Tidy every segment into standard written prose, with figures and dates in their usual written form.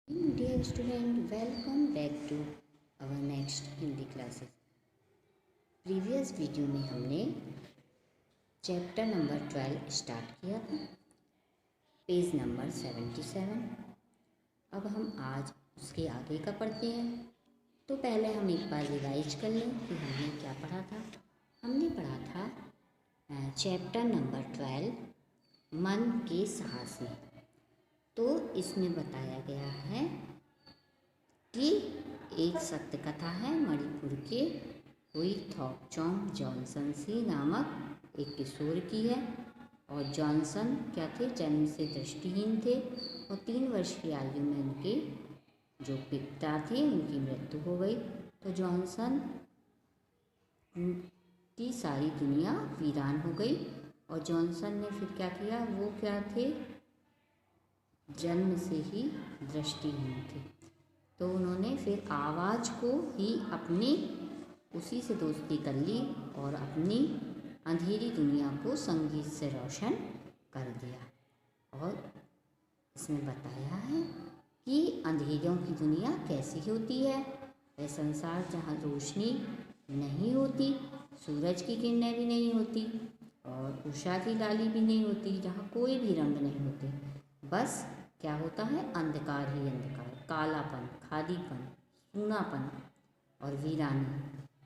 Dear student, welcome back to our next Hindi classes. Previous video में हमने chapter number 12 start किया था, page number 77। अब हम आज उसके आगे का पढ़ते हैं। तो पहले हम एक बार रिवाइज कर लें कि हमने क्या पढ़ा था। हमने पढ़ा था चैप्टर नंबर 12 मन के साहस में। तो इसमें बताया गया है कि एक सत्य कथा है, मणिपुर के हुई थॉकचॉम जॉनसन सी नामक एक किशोर की है। और जॉनसन क्या थे, जन्म से दृष्टिहीन थे और 3 वर्ष की आयु में उनके जो पिता थे उनकी मृत्यु हो गई। तो जॉनसन की सारी दुनिया वीरान हो गई। और जॉनसन ने फिर क्या किया, वो क्या थे, जन्म से ही दृष्टिहीन थे। तो उन्होंने फिर आवाज़ को ही अपनी उसी से दोस्ती कर ली और अपनी अंधेरी दुनिया को संगीत से रोशन कर दिया। और इसमें बताया है कि अंधेरों की दुनिया कैसी होती है। वह संसार जहाँ रोशनी नहीं होती, सूरज की किरणें भी नहीं होती और उषा की लाली भी नहीं होती, जहाँ कोई भी रंग नहीं होते, बस क्या होता है, अंधकार ही अंधकार, कालापन, खालीपन, सूनापन और वीरानी।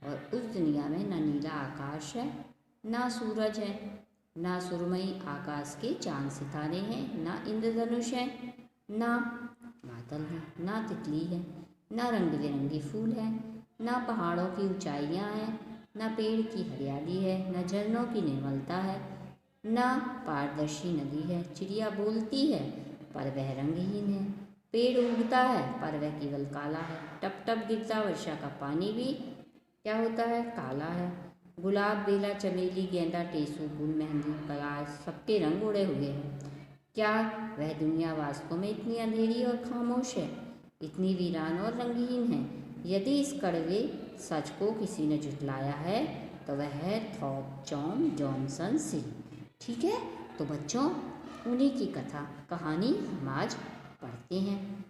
और उस दुनिया में न नीला आकाश है, ना सूरज है, ना सुरमई आकाश के चांद सितारे हैं, ना इंद्रधनुष है, ना बादल है, ना तितली है, ना रंग बिरंगे फूल है, ना पहाड़ों की ऊंचाइयां हैं, ना पेड़ की हरियाली है, ना झरनों की निर्मलता है, ना पारदर्शी नदी है। चिड़िया बोलती है पर वह रंगहीन है, पेड़ उगता है पर वह केवल काला है, टप टप गिरता वर्षा का पानी भी क्या होता है, काला है। गुलाब, बेला, चमेली, गेंदा, टेसू, फूल, मेहंदी, पलाश, सबके रंग उड़े हुए हैं। क्या वह दुनिया वास्तव में इतनी अंधेरी और खामोश है, इतनी वीरान और रंगहीन है? यदि इस कड़वे सच को किसी ने जुटलाया है तो वह है थॉकचॉम जॉनसन सी। ठीक है, तो बच्चों उन्हीं की कहानी हम आज पढ़ते हैं।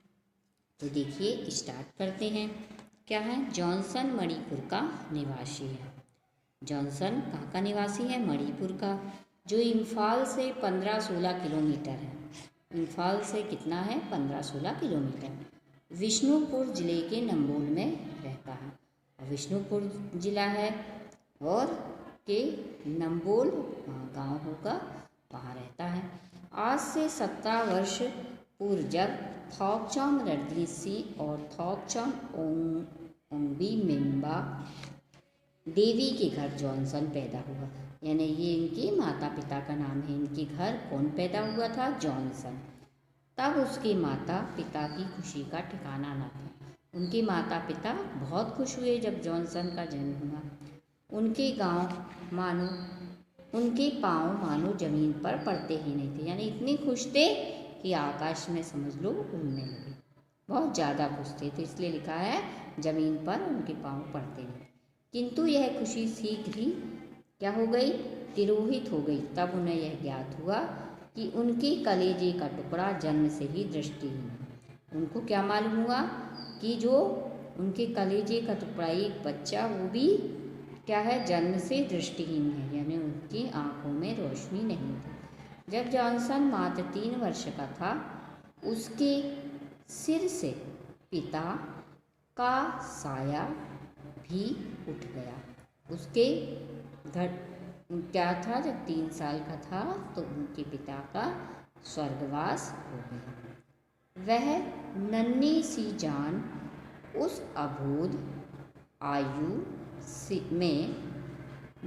तो देखिए, स्टार्ट करते हैं। क्या है, जॉनसन मणिपुर का निवासी है। जॉनसन कहाँ का निवासी है, मणिपुर का, जो इम्फाल से 15-16 किलोमीटर है। इम्फाल से कितना है, 15-16 किलोमीटर। विष्णुपुर जिले के नंबोल में रहता है। और विष्णुपुर जिला है और के नंबोल गांव होगा, वहाँ रहता है। आज से 17 वर्ष पूर्व जब थॉकचॉम रडलिसी और थॉकचॉम ओंगबी मेम्बा देवी के घर जॉनसन पैदा हुआ। यानी ये इनके माता पिता का नाम है। इनके घर कौन पैदा हुआ था, जॉनसन। तब उसके माता पिता की खुशी का ठिकाना न था। उनके माता पिता बहुत खुश हुए जब जॉनसन का जन्म हुआ। उनके पाँव मानो जमीन पर पड़ते ही नहीं थे। यानी इतने खुश थे कि आकाश में समझ लो उड़ने लगे, बहुत ज़्यादा खुश थे। तो इसलिए लिखा है जमीन पर उनके पाँव पड़ते नहीं। किंतु यह खुशी शीघ्र ही क्या हो गई, तिरोहित हो गई। तब उन्हें यह ज्ञात हुआ कि उनके कलेजे का टुकड़ा जन्म से ही दृष्टिहीन है। उनको क्या मालूम हुआ कि जो उनके कलेजे का टुकड़ा एक बच्चा, वो भी क्या है, जन्म से दृष्टिहीन है, यानी उनकी आंखों में रोशनी नहीं थी। जब जॉनसन मात्र 3 वर्ष का था, उसके सिर से पिता का साया भी उठ गया। उसके घर क्या था, जब 3 साल का था तो उनके पिता का स्वर्गवास हो गया। वह नन्ही सी जान उस अबोध आयु में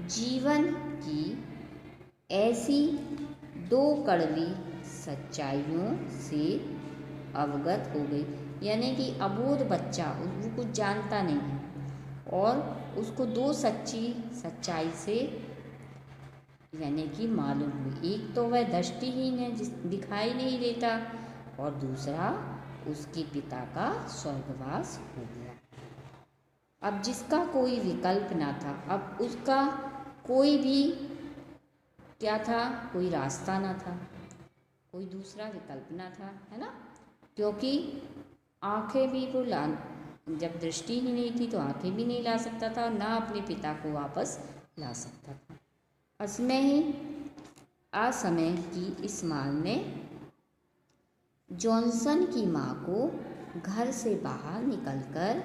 जीवन की ऐसी 2 कड़वी सच्चाइयों से अवगत हो गई। यानी कि अबोध बच्चा, वो कुछ जानता नहीं है और उसको 2 सच्चाई से यानी कि मालूम हुई। एक तो वह दृष्टिहीन है, दिखाई नहीं देता, और दूसरा उसके पिता का स्वर्गवास हो गया। अब जिसका कोई विकल्प ना था, अब उसका कोई भी क्या था, कोई रास्ता ना था, कोई दूसरा विकल्प ना था, है ना, क्योंकि आंखें भी वो ला, जब दृष्टि ही नहीं थी तो आंखें भी नहीं ला सकता था और ना अपने पिता को वापस ला सकता था। असमय की इस माल ने जॉनसन की माँ को घर से बाहर निकलकर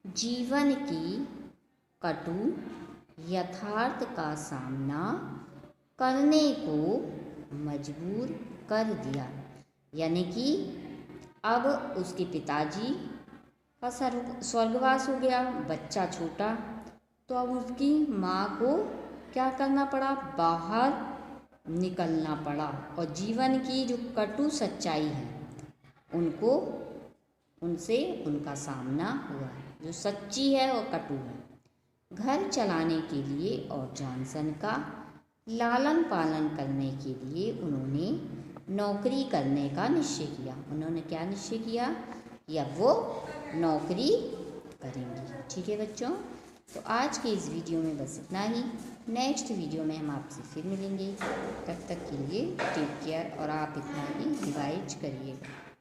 जीवन की कटु यथार्थ का सामना करने को मजबूर कर दिया। यानी कि अब उसके पिताजी का स्वर्गवास हो गया, बच्चा छोटा, तो अब उसकी माँ को क्या करना पड़ा, बाहर निकलना पड़ा और जीवन की जो कटु सच्चाई है उनसे उनका सामना हुआ, जो सच्ची है और कटु है। घर चलाने के लिए और जॉनसन का लालन पालन करने के लिए उन्होंने नौकरी करने का निश्चय किया। उन्होंने क्या निश्चय किया कि अब वो नौकरी करेंगी। ठीक है बच्चों, तो आज के इस वीडियो में बस इतना ही। नेक्स्ट वीडियो में हम आपसे फिर मिलेंगे। तब तक के लिए टेक केयर और आप इतना ही रिवाइज करिएगा।